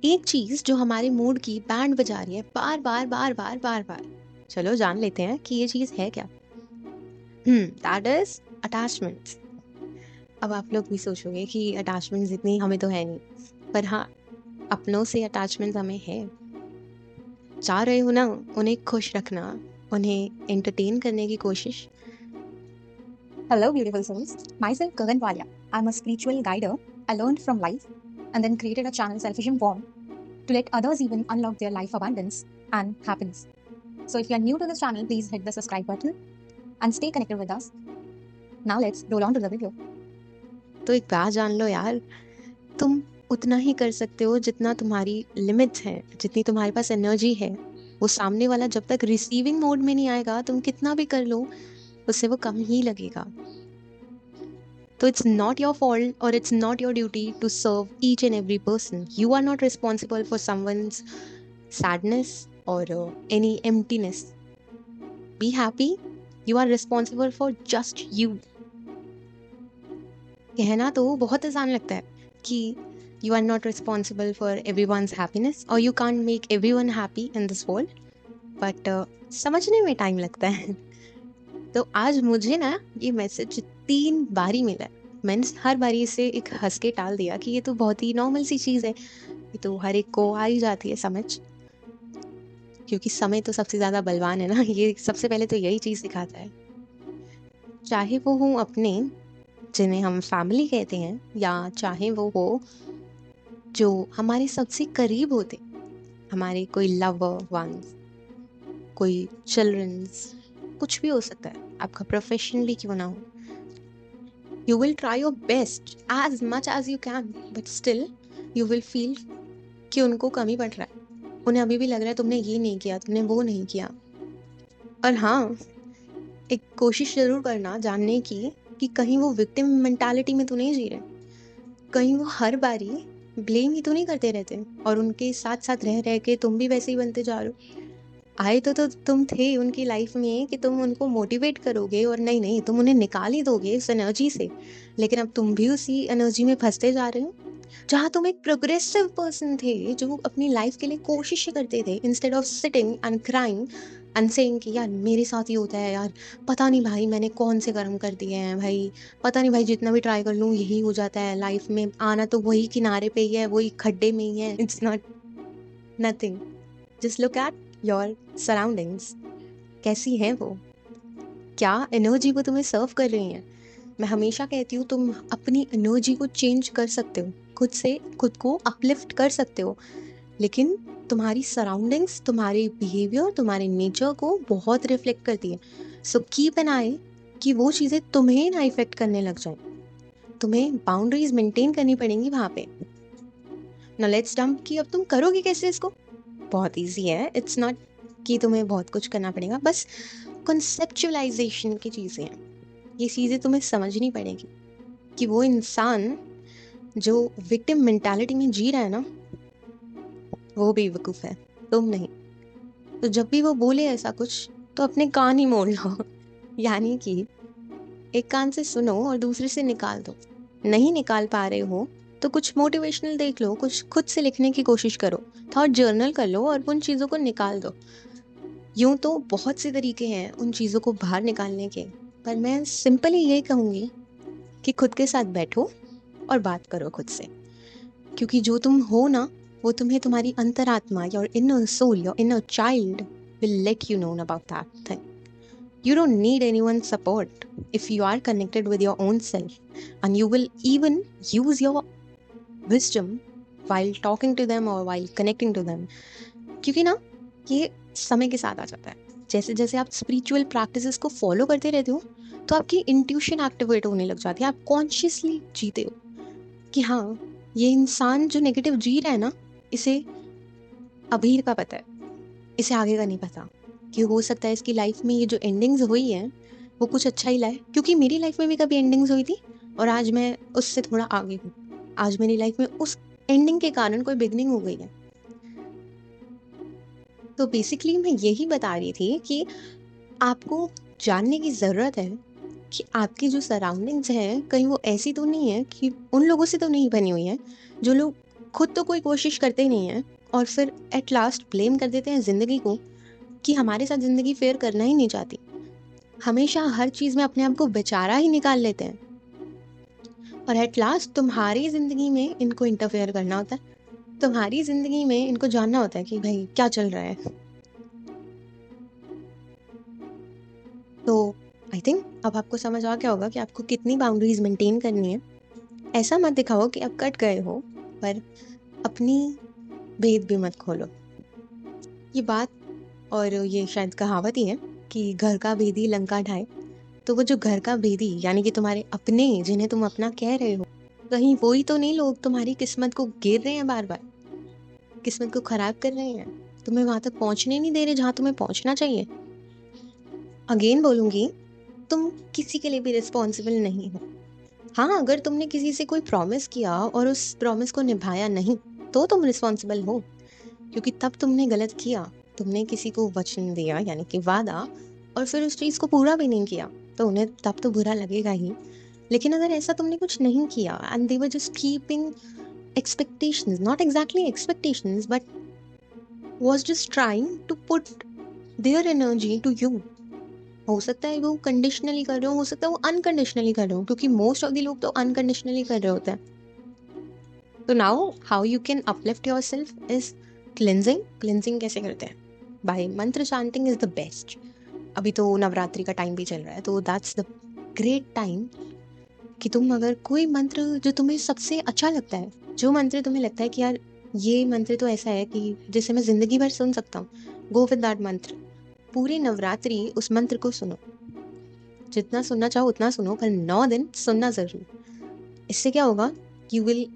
एक चीज जो हमारे मूड की बैंड बजा रही है बार बार बार बार बार बार। चलो जान लेते हैं कि ये चीज है क्या। That is attachments. अब आप लोग भी सोचोगे कि अटैचमेंट्स इतनी हमें तो है नहीं, पर हाँ, अपनों से अटैचमेंट हमें है। चाह रहे हो ना उन्हें खुश रखना, उन्हें एंटरटेन करने की कोशिश। Hello, beautiful souls. Myself, Gagan Walia. I'm a spiritual guider. I learned from life and then created a channel, Selfish and Born, to let others even unlock their life abundance and happiness. So, if you are new to this channel, please hit the subscribe button and stay connected with us. Now, let's roll on to the video. तो एक बात जान लो यार, तुम उतना ही कर सकते हो जितना तुम्हारी लिमिट्स है, जितनी तुम्हारे पास एनर्जी है। वो सामने वाला जब तक रिसीविंग मोड में नहीं आएगा, तुम कितना भी कर लो उससे वो कम ही लगेगा। तो इट्स नॉट योर फॉल्ट और it's not your duty to serve each and every person. You are not responsible for someone's sadness और any emptiness. Be happy, you are responsible for just you. कहना तो बहुत आसान लगता है कि you are not responsible for everyone's happiness और you can't make everyone happy in this world, but समझने में टाइम लगता है। तो आज मुझे ना ये मैसेज 3 बारी मिला है। मैंने हर बारी इसे एक हंस के टाल दिया कि ये तो बहुत ही नॉर्मल सी चीज़ है, ये तो हर एक को आ ही जाती है समझ। क्योंकि समय तो सबसे ज़्यादा बलवान है ना, ये सबसे पहले तो यही चीज़ सिखाता है। चाहे वो हो अपने, जिन्हें हम फैमिली कहते हैं, या चाहे वो हो जो हमारे सबसे करीब होते, हमारे कोई लवर वंस, कोई चिल्ड्रंस, कुछ भी हो सकता है, आपका प्रोफेशनली क्यों ना हो। You will try your best as much as you can, but still you will feel कि उनको कमी पड़ रहा है। उन्हें अभी भी लग रहा है तुमने ये नहीं किया, तुमने वो नहीं किया। और हाँ, एक कोशिश जरूर करना जानने की कि कहीं वो विक्टिम मेंटालिटी में तो नहीं जी रहे, कहीं वो हर बारी ब्लेम ही तो नहीं करते रहते और उनके साथ साथ रह रह के तुम भी वैसे ही बनते जा रहे हो। आए तो तुम थे उनकी लाइफ में कि तुम उनको मोटिवेट करोगे और नहीं नहीं तुम उन्हें निकाल ही दोगे इस एनर्जी से, लेकिन अब तुम भी उसी एनर्जी में फंसते जा रहे हो। जहाँ तुम एक प्रोग्रेसिव पर्सन थे जो अपनी लाइफ के लिए कोशिश करते थे, instead of sitting and crying and saying कि यार मेरे साथ ही होता है यार, पता नहीं भाई मैंने कौन से कर्म कर दिए हैं भाई, पता नहीं भाई जितना भी ट्राई कर लूँ यही हो जाता है, लाइफ में आना तो वही किनारे पे ही है, वही खड्डे में ही है, it's not nothing. Just look at your surroundings, कैसी हैं वो, क्या एनर्जी वो तुम्हें सर्व कर रही हैं। मैं हमेशा कहती हूँ तुम अपनी एनर्जी को चेंज कर सकते हो, खुद से खुद को अपलिफ्ट कर सकते हो, लेकिन तुम्हारी सराउंडिंग्स, तुम्हारे बिहेवियर, तुम्हारे नेचर को बहुत रिफ्लेक्ट करती है। सो कीप एन आई कि वो चीज़ें तुम्हें ना इफेक्ट करने लग जाए। तुम्हें बाउंड्रीज मेंटेन करनी पड़ेंगी वहाँ पे। ना लेट्स डम्प कि अब तुम करोगे कैसे इसको। बहुत ईजी है, इट्स नॉट कि तुम्हें बहुत कुछ करना पड़ेगा, बस कंसेप्चुअलाइजेशन की चीज़ें हैं। ये चीज़ें तुम्हें समझनी पड़ेगी कि वो इंसान जो विक्टिम मेंटालिटी में जी रहा है ना, वो बेवकूफ़ है, तुम नहीं। तो जब भी वो बोले ऐसा कुछ तो अपने कान ही मोड़ लो। यानी कि एक कान से सुनो और दूसरे से निकाल दो। नहीं निकाल पा रहे हो तो कुछ मोटिवेशनल देख लो, कुछ खुद से लिखने की कोशिश करो, थॉट जर्नल कर लो और उन चीज़ों को निकाल दो। यूं तो बहुत से तरीके हैं उन चीज़ों को बाहर निकालने के, पर मैं सिंपली ये कहूँगी कि खुद के साथ बैठो और बात करो खुद से। क्योंकि जो तुम हो ना, वो तुम्हें तुम्हारी अंतरात्मा, your inner soul, your inner child will let you know about that thing. You don't need anyone's support if you are connected with your own self, and you will even use your wisdom while talking to them or while connecting to them. क्योंकि ना ये समय के साथ आ जाता है। जैसे जैसे आप स्पिरिचुअल प्रैक्टिसेस को फॉलो करते रहते हो तो आपकी इंट्यूशन एक्टिवेट होने लग जाती है, आप कॉन्शियसली जीते हो कि हाँ, ये इंसान जो नेगेटिव जी रहा है ना, इसे अभी का पता है, इसे आगे का नहीं पता। कि हो सकता है इसकी लाइफ में ये जो एंडिंग्स हुई हैं वो कुछ अच्छा ही लाए, क्योंकि मेरी लाइफ में भी कभी एंडिंग्स हुई थी और आज मैं उससे थोड़ा आगे हूँ। आज मेरी लाइफ में उस एंडिंग के कारण कोई बिगनिंग हो गई है। तो बेसिकली मैं यही बता रही थी कि आपको जानने की ज़रूरत है कि आपकी जो सराउंडिंग्स हैं कहीं वो ऐसी तो नहीं है कि उन लोगों से तो नहीं बनी हुई है जो लोग खुद तो कोई कोशिश करते ही नहीं है और फिर एट लास्ट ब्लेम कर देते हैं ज़िंदगी को कि हमारे साथ ज़िंदगी फेयर करना ही नहीं चाहती। हमेशा हर चीज़ में अपने आप को बेचारा ही निकाल लेते हैं और एट लास्ट तुम्हारी ज़िंदगी में इनको इंटरफेयर करना होता है, तुम्हारी ज़िंदगी में इनको जानना होता है कि भाई क्या चल रहा है। तो आई थिंक अब आपको समझ आ गया होगा कि आपको कितनी बाउंड्रीज मेंटेन करनी है। ऐसा मत दिखाओ कि आप कट गए हो, पर अपनी भेद भी मत खोलो। ये बात और ये शायद कहावत ही है कि घर का भेदी लंका ढाए। तो वो जो घर का भेदी यानी कि तुम्हारे अपने, जिन्हें तुम अपना कह रहे हो, कहीं वही तो नहीं लोग तुम्हारी किस्मत को घेर रहे हैं, बार बार किस्मत को खराब कर रहे हैं, तुम्हें वहां तक पहुंचने नहीं दे रहे जहां तुम्हें पहुंचना चाहिए। अगेन बोलूंगी, तुम किसी के लिए भी रिस्पॉन्सिबल नहीं हो। हाँ, अगर तुमने किसी से कोई प्रॉमिस किया और उस प्रॉमिस को निभाया नहीं तो तुम रिस्पॉन्सिबल हो, क्योंकि तब तुमने गलत किया। तुमने किसी को वचन दिया यानी कि वादा, और फिर उस चीज़ को पूरा भी नहीं किया, तो उन्हें तब तो बुरा लगेगा ही। लेकिन अगर ऐसा तुमने कुछ नहीं किया and they were just keeping expectations, not exactly expectations, but was just trying to put their energy to you. हो सकता है वो कंडीशनली कर रहे हो, सकता है वो अनकंडीशनली कर रहे हो, क्योंकि मोस्ट ऑफ द लोग तो अनकंडीशनली कर रहे होते हैं। तो now how you can uplift your self is cleansing कैसे करते हैं? बाय मंत्र चांटिंग इज द बेस्ट। अभी तो नवरात्रि का टाइम भी चल रहा है, तो दैट्स द ग्रेट टाइम कि तुम अगर कोई मंत्र जो तुम्हें सबसे अच्छा लगता है, जो मंत्र तुम्हें लगता है कि यार ये मंत्र तो ऐसा है कि जिसे मैं जिंदगी भर सुन सकता हूँ, गो विद दैट मंत्र। पूरी नवरात्रि उस मंत्र को सुनो, जितना सुनना चाहो उतना सुनो, पर 9 दिन सुनना जरूर। इससे क्या होगा, you will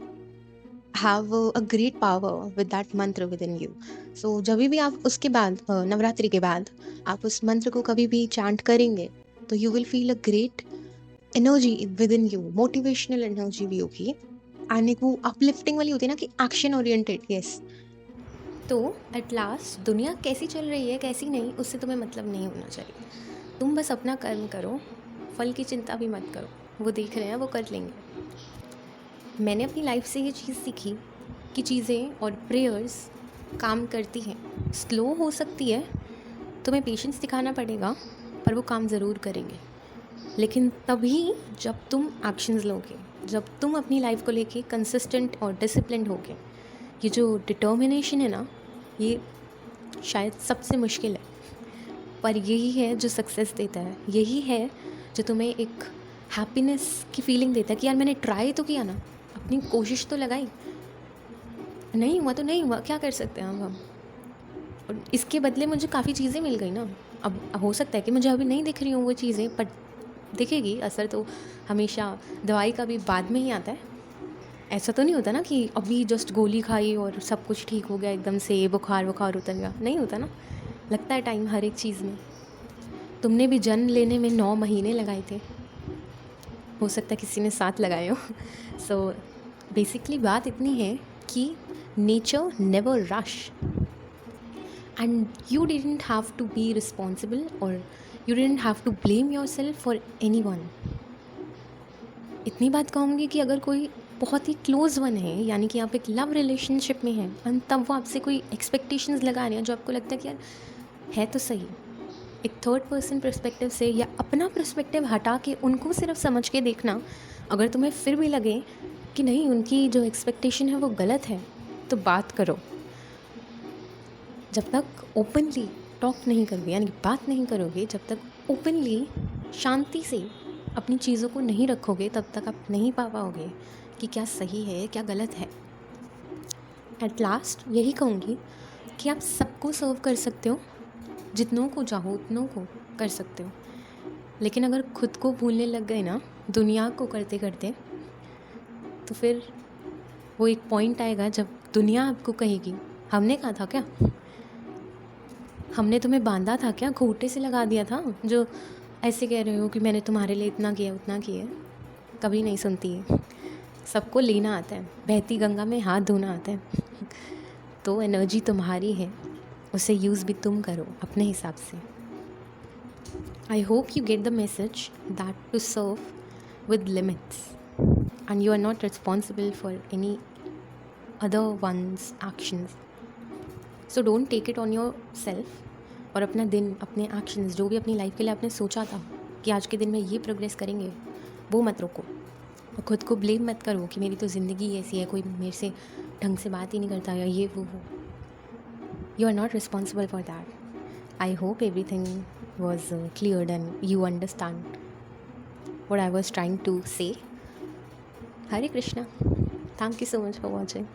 have a great power with that मंत्र विद इन यू। सो जब भी आप उसके बाद नवरात्रि के बाद आप उस मंत्र को कभी भी चैंट करेंगे तो you will feel a great energy with in you, motivational energy भी होगी, एंड एक वो अपलिफ्टिंग वाली होती है ना कि एक्शन ओरिएंटेड। यस, तो एट लास्ट दुनिया कैसी चल रही है कैसी नहीं उससे तुम्हें मतलब नहीं होना चाहिए। तुम बस अपना कर्म करो, फल की चिंता भी मत करो, वो देख रहे हैं वो कर लेंगे। मैंने अपनी लाइफ से ये चीज़ सीखी कि चीज़ें और प्रेयर्स काम करती हैं। स्लो हो सकती है, तुम्हें पेशेंस दिखाना पड़ेगा, पर वो काम ज़रूर करेंगे। लेकिन तभी जब तुम एक्शंस लोगे, जब तुम अपनी लाइफ को लेके कंसिस्टेंट और डिसिप्लिन्ड होगे। ये जो डिटर्मिनेशन है ना, ये शायद सबसे मुश्किल है, पर यही है जो सक्सेस देता है। यही है जो तुम्हें एक हैप्पीनेस की फीलिंग देता है कि यार मैंने ट्राई तो किया ना, अपनी कोशिश तो लगाई, नहीं हुआ तो नहीं हुआ, क्या कर सकते हैं अब हम। और इसके बदले मुझे काफ़ी चीज़ें मिल गई ना। अब हो सकता है कि मुझे अभी नहीं दिख रही हूँ वो चीज़ें, पर दिखेगी। असर तो हमेशा दवाई का भी बाद में ही आता है। ऐसा तो नहीं होता ना कि अभी जस्ट गोली खाई और सब कुछ ठीक हो गया, एकदम से बुखार उतर गया, नहीं होता ना। लगता है टाइम हर एक चीज़ में। तुमने भी जन्म लेने में 9 महीने लगाए थे, हो सकता है किसी ने 7 लगाए हो। सो बेसिकली बात इतनी है कि nature never rush, and you didn't have to be responsible और you didn't have to blame yourself for anyone. इतनी बात कहूँगी कि अगर कोई बहुत ही क्लोज वन है, यानी कि आप एक लव रिलेशनशिप में हैं, और तब वो आपसे कोई एक्सपेक्टेशंस लगा रहे हैं जो आपको लगता है कि यार है तो सही, एक थर्ड पर्सन पर्सपेक्टिव से या अपना पर्सपेक्टिव हटा के उनको सिर्फ समझ के देखना। अगर तुम्हें फिर भी लगे कि नहीं उनकी जो एक्सपेक्टेशन है वो गलत है, तो बात करो। जब तक ओपनली टॉक नहीं करोगे, यानी कि बात नहीं करोगे, जब तक ओपनली शांति से अपनी चीज़ों को नहीं रखोगे, तब तक आप नहीं पा पाओगे कि क्या सही है क्या गलत है। एट लास्ट यही कहूँगी कि आप सबको सर्व कर सकते हो, जितनों को चाहो उतनों को कर सकते हो, लेकिन अगर खुद को भूलने लग गए ना दुनिया को करते करते, तो फिर वो एक पॉइंट आएगा जब दुनिया आपको कहेगी हमने कहा था क्या, हमने तुम्हें बांधा था क्या, घूंटे से लगा दिया था, जो ऐसे कह रहे हो कि मैंने तुम्हारे लिए इतना किया उतना किया। कभी नहीं सुनती है। सबको लेना आता है, बहती गंगा में हाथ धोना आता है। तो एनर्जी तुम्हारी है, उसे यूज़ भी तुम करो अपने हिसाब से। I hope you get the message that to serve with limits and you are not responsible for any other one's actions. So don't take it on yourself. और अपना दिन, अपने एक्शंस, जो भी अपनी लाइफ के लिए आपने सोचा था कि आज के दिन में ये प्रोग्रेस करेंगे, वो मत रोको। और ख़ुद को ब्लेम मत करो कि मेरी तो ज़िंदगी ऐसी है, कोई मेरे से ढंग से बात ही नहीं करता या ये वो। You are not responsible for that. I hope everything was cleared and you understand what I was trying to say. Hare Krishna. Thank you so much for watching.